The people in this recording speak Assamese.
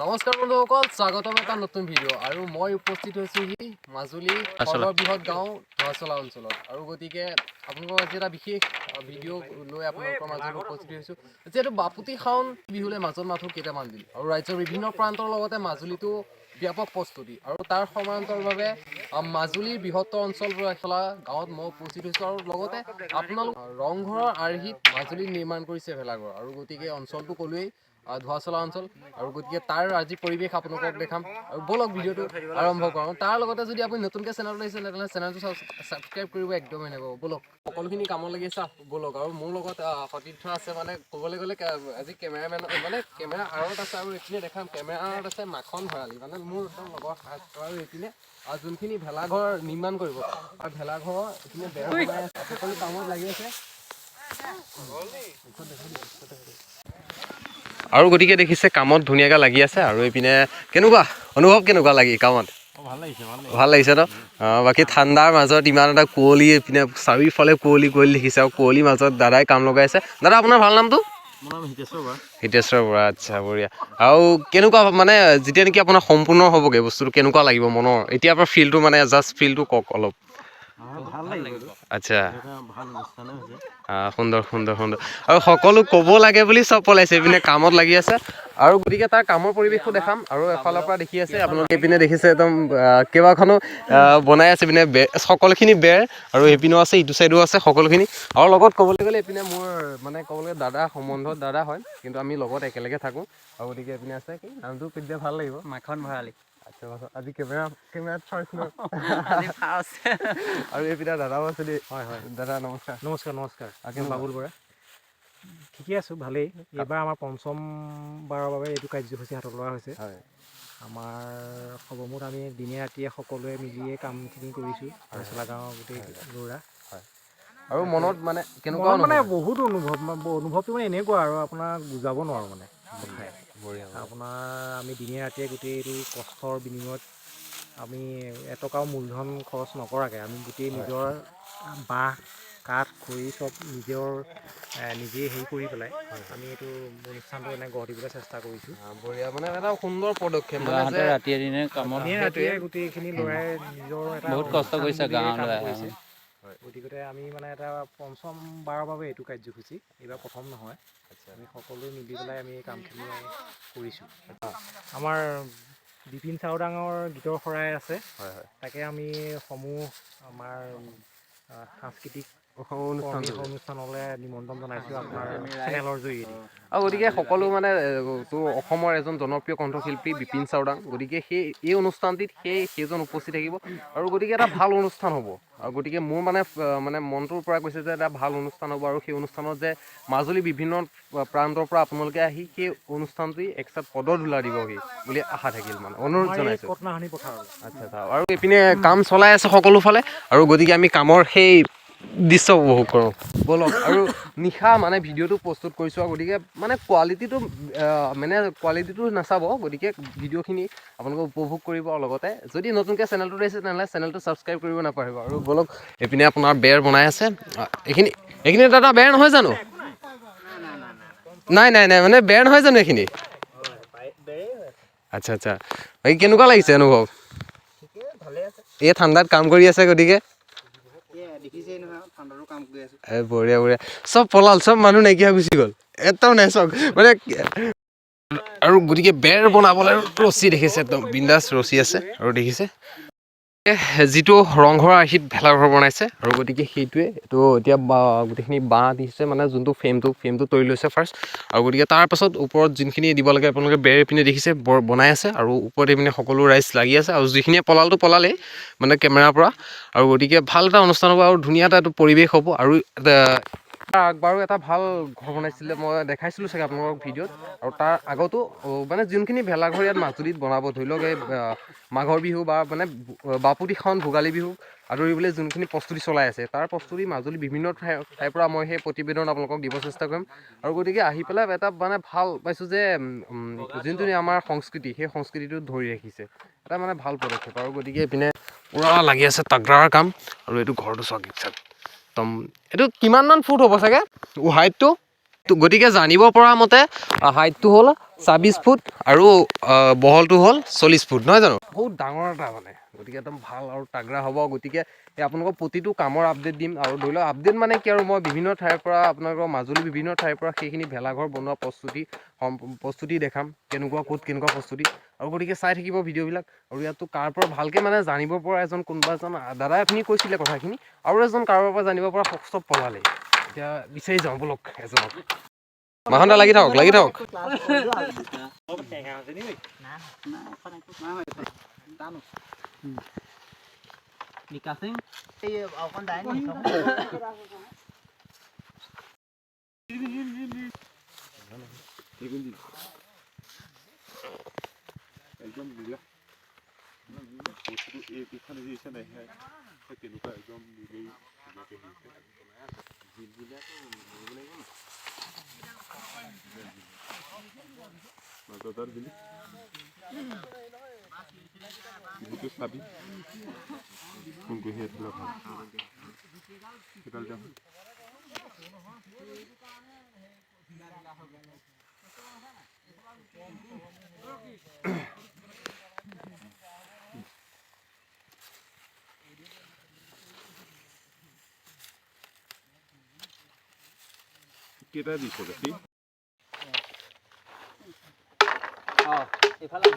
নমস্কাৰ বন্ধুসকল, স্বাগতম এটা নতুন ভিডিঅ' আৰু মই উপস্থিত হৈছোহি মাজুলী সৰ্ববৃহৎ গাঁও ধোৱাচলা অঞ্চলত। আৰু গতিকে আপোনালোকৰ আজি এটা বিশেষ ভিডিঅ' লৈ আপোনালোকৰ মাজত উপস্থিত হৈছোঁ। যিহেতু বাপুতি-খাওন বিহুলৈ মাজত মাথো কেইটামান দিন আৰু ৰাজ্যৰ বিভিন্ন প্ৰান্তৰ লগতে মাজুলীতো ব্যাপক প্ৰস্তুতি আৰু তাৰ সমান্তৰালভাৱে মাজুলীৰ বৃহত্তৰ অঞ্চলবোৰ এখেলা গাঁৱত মই উপস্থিত হৈছোঁ। আৰু লগতে আপোনালোক ৰংঘৰৰ আৰ্হিত মাজুলীত নিৰ্মাণ কৰিছে ভেলাঘৰ। আৰু গতিকে অঞ্চলটো ক'লোৱেই ধোৱাচলা অঞ্চল, আৰু গতিকে তাৰ আজি পৰিৱেশ আপোনালোকক দেখাম। আৰু বলক ভিডিঅ'টো আৰম্ভ কৰোঁ। তাৰ লগতে যদি আপুনি নতুনকৈ চেনেলটো আহিছে তেনেহ'লে চেনেলটো ছাবস্ক্ৰাইব কৰিব একদমেই নাপাব। বলক, সকলোখিনি কামত লাগি আছে, বলক। আৰু মোৰ লগত সতীৰ্থ আছে, মানে ক'বলৈ গ'লে আজি কেমেৰামেন মানে কেমেৰা আঁৰত আছে। আৰু এইপিনে দেখাম কেমেৰা আঁৰত আছে মাখন ভৰালি, মানে মোৰ একদম লগৰ সাজ। আৰু এইপিনে যোনখিনি ভেলাঘৰ নিৰ্মাণ কৰিব আৰু ভেলাঘৰ এইপিনে বেৰ বনাই আছে, সকলো কামত লাগি আছে। আৰু গতিকে দেখিছে কামত ধুনীয়াকৈ লাগি আছে। আৰু এইপিনে কেনেকুৱা অনুভৱ, কেনেকুৱা লাগি কামত? ভাল লাগিছে ন? বাকী ঠাণ্ডাৰ মাজত ইমান এটা কুঁৱলী, এইপিনে চাৰিওফালে কুঁৱলী দেখিছে। আৰু কুঁৱলীৰ মাজত দাদাই কাম লগাইছে। দাদা, আপোনাৰ ভাল নামটো? হিতেশ্বৰ বৰা। আচ্ছা, বঢ়িয়া। আৰু কেনেকুৱা মানে যেতিয়া নেকি আপোনাৰ সম্পূৰ্ণ হ'বগৈ বস্তুটো, কেনেকুৱা লাগিব মনৰ এতিয়া আপোনাৰ ফিলটো, মানে জাষ্ট ফিলটো কওক অলপ। আচ্ছা, সুন্দৰ সুন্দৰ সুন্দৰ। আৰু সকলো ক'ব লাগে বুলি চব পলাইছে, এইপিনে কামত লাগি আছে। আৰু গতিকে তাৰ কামৰ পৰিৱেশটো দেখাম। আৰু এফালৰ পৰা দেখি আছে আপোনালোকে, এইপিনে দেখিছে একদম কেইবাখনো বনাই আছে। এইপিনে সকলোখিনি বেৰ, আৰু এইপিনেও আছে, ইটো চাইডো আছে সকলোখিনি। আৰু লগত ক'বলৈ গ'লে এইপিনে মোৰ মানে ক'বলৈ গ'লে দাদা, সম্বন্ধত দাদা হয়, কিন্তু আমি লগত একেলগে থাকোঁ। আৰু গতিকে এইপিনে আছে কি নামটো পিন্ধিলে ভাল লাগিব? মাখন ভৰালি। আচ্ছা, আজি কেমেৰাত ফাৰ্ষ্ট ন? আৰু এইপিনে দাদাও আছে দেই। হয় হয়, দাদা নমস্কাৰ। নমস্কাৰ। বাবুল বৰা। ঠিকে আছোঁ, ভালেই। এইবাৰ আমাৰ পঞ্চমবাৰৰ বাবে এইটো কাৰ্যসূচী হাতত লোৱা হৈছে। হয়, আমাৰ সৰ্বমুঠ আমি দিনে ৰাতিয়ে সকলোৱে মিলিয়ে কামখিনি কৰিছোঁ, ধোৱাচলা গাঁৱৰ গোটেই ল'ৰা। আৰু মনত মানে কেনেকুৱা মনত মানে অনুভৱ? বহুত অনুভৱটো মানে এনেকুৱা, আৰু আপোনাক বুজাব নোৱাৰোঁ মানে কথাই। আপোনাৰ আমি দিনে ৰাতিয়ে গোটেইটো কষ্টৰ বিনিময়ত আমি এটকাও মূলধন খৰচ নকৰাকৈ আমি গোটেই নিজৰ বাঁহ, কাঠ, খৰি চব নিজেই হেৰি কৰি পেলাই আমি এইটো অনুষ্ঠানটো এনে গঢ় দিবলৈ চেষ্টা কৰিছোঁ। বঢ়িয়া, মানে এটা সুন্দৰ পদক্ষেপ। মানে যে ৰাতিয়ে দিনে কামত দিনে ৰাতিয়ে গোটেইখিনি ল'ৰাই নিজৰ এটা বহুত কষ্ট কৰিছে গাঁৱৰ কাম ল'ৰাই। কৰিছে। গতিকে আমি মানে এটা পঞ্চমবাৰৰ বাবে এইটো কাৰ্যসূচী, এইবাৰ প্ৰথম নহয়। আমি সকলোৱে মিলি পেলাই আমি এই কামখিনি কৰিছোঁ। আমাৰ বিপিন চাওডাঙৰ গীতৰ শৰাই আছে, তাকে আমি সমূহ আমাৰ সাংস্কৃতিক অনুষ্ঠানলৈ নিমন্ত্ৰণ জনাইছোঁ আপোনাৰ চেনেলৰ জৰিয়তে। আৰু গতিকে সকলো মানে তোৰ অসমৰ এজন জনপ্ৰিয় কণ্ঠশিল্পী বিপিন চাওডাং, গতিকে এই অনুষ্ঠানটিত সেইজন উপস্থিত থাকিব। আৰু গতিকে এটা ভাল অনুষ্ঠান হ'ব। আৰু গতিকে মোৰ মানে মনটোৰ পৰা কৈছে যে এটা ভাল অনুষ্ঠান হ'ব। আৰু সেই অনুষ্ঠানত যে মাজুলী বিভিন্ন প্ৰান্তৰ পৰা আপোনালোকে আহি সেই অনুষ্ঠানটি এক্সট্ৰা পদৰ ধূলা দিবহি বুলি আশা থাকিল, মানে অনুৰোধ জনাইছোঁ। আচ্ছা, আৰু এইপিনে কাম চলাই আছে সকলো ফালে। আৰু গতিকে আমি কামৰ সেই দৃশ্য উপভোগ কৰোঁ, ব'লক। আৰু নিশা মানে ভিডিঅ'টো প্ৰস্তুত কৰিছোঁ। আৰু গতিকে মানে কোৱালিটিটো নাচাব, গতিকে ভিডিঅ'খিনি আপোনালোকে উপভোগ কৰিব। আৰু লগতে যদি নতুনকৈ চেনেলটো আহিছে তেনেহ'লে চেনেলটো ছাবস্ক্ৰাইব কৰিব নাপাহৰিব। আৰু ব'লক, এইপিনে আপোনাৰ বেৰ বনাই আছে। এইখিনি দাদা বেৰ নহয় জানো? নাই মানে বেৰ নহয় জানো এইখিনি? আচ্ছা, বাকী কেনেকুৱা লাগিছে অনুভৱ? এই ঠাণ্ডাত কাম কৰি আছে, গতিকে বঢ়িয়া। চব পলাল, চব মানুহ নাইকিয়া গুচি গ'ল, এটাও নাই চব মানে। আৰু গতিকে বেৰ বনাবলৈ ৰছী দেখিছে, একদম বিন্দাছ ৰছী আছে। আৰু দেখিছে যিটো ৰংঘৰৰ আৰ্হিত ভেলাঘৰ বনাইছে। আৰু গতিকে সেইটোৱে এইটো এতিয়া গোটেইখিনি বাঁহ দিছে, মানে যোনটো ফ্ৰেমটো তৰি লৈছে ফাৰ্ষ্ট। আৰু গতিকে তাৰপাছত ওপৰত যোনখিনি দিব লাগে আপোনালোকে বেৰ পিনে দেখিছে বনাই আছে। আৰু ওপৰত এইপিনে সকলো ৰাইজ লাগি আছে। আৰু যিখিনিয়ে পলালেই মানে কেমেৰাৰ পৰা। আৰু গতিকে ভাল এটা অনুষ্ঠান হ'ব, আৰু ধুনীয়া এটা পৰিৱেশ হ'ব। আৰু আগবাৰো এটা ভাল ঘৰ বনাইছিলে, মই দেখাইছিলোঁ চাগে আপোনালোকক ভিডিঅ'ত। আৰু তাৰ আগতো মানে যোনখিনি ভেলাঘৰ ইয়াত মাজুলীত বনাব, ধৰি লওক এই মাঘৰ বিহু বা মানে বাপুতি-খাওন, ভোগালী বিহু আদৰিবলৈ যোনখিনি প্ৰস্তুতি চলাই আছে, তাৰ প্ৰস্তুতি মাজুলী বিভিন্ন ঠাইৰ পৰা মই সেই প্ৰতিবেদন আপোনালোকক দিব চেষ্টা কৰিম। আৰু গতিকে আহি পেলাই এটা মানে ভাল পাইছোঁ যে যোনটো আমাৰ সংস্কৃতি, সেই সংস্কৃতিটো ধৰি ৰাখিছে, এটা মানে ভাল পদক্ষেপ। আৰু গতিকে এইপিনে পূৰা লাগি আছে তাগৰাৰ কাম। আৰু এইটো ঘৰটো চাওক একদম, এইটো কিমানমান ফুট হ'ব চাগে হাইটটো? গতিকে জানিব পৰা মতে হাইটটো হ'ল ২৬ ফুট আৰু বহলটো হ'ল ৪০ ফুট নহয় জানো বহুত ডাঙৰ এটা মানে গতিকে একদম ভাল আৰু তাগৰা হ'ব গতিকে এই আপোনালোকৰ প্ৰতিটো কামৰ আপডেট দিম আৰু ধৰি লওক আপডেট মানে কি আৰু মই বিভিন্ন ঠাইৰ পৰা আপোনালোকৰ মাজুলী বিভিন্ন ঠাইৰ পৰা সেইখিনি ভেলাঘৰ বনোৱা প্ৰস্তুতি দেখাম কেনেকুৱা ক'ত কেনেকুৱা প্ৰস্তুতি আৰু গতিকে চাই থাকিব ভিডিঅ'বিলাক আৰু ইয়াতো কাৰ পৰা ভালকৈ মানে জানিব পৰা কোনোবা এজন দাদাই আপুনি কৈছিলে কথাখিনি আৰু এজন কাৰোবাৰ পৰা জানিব পৰা চব পলালে এতিয়া বিচাৰি যাওঁ বলক এজনক মাহন দা লাগি থাকক কেইটা দিছে বেছি এইফালে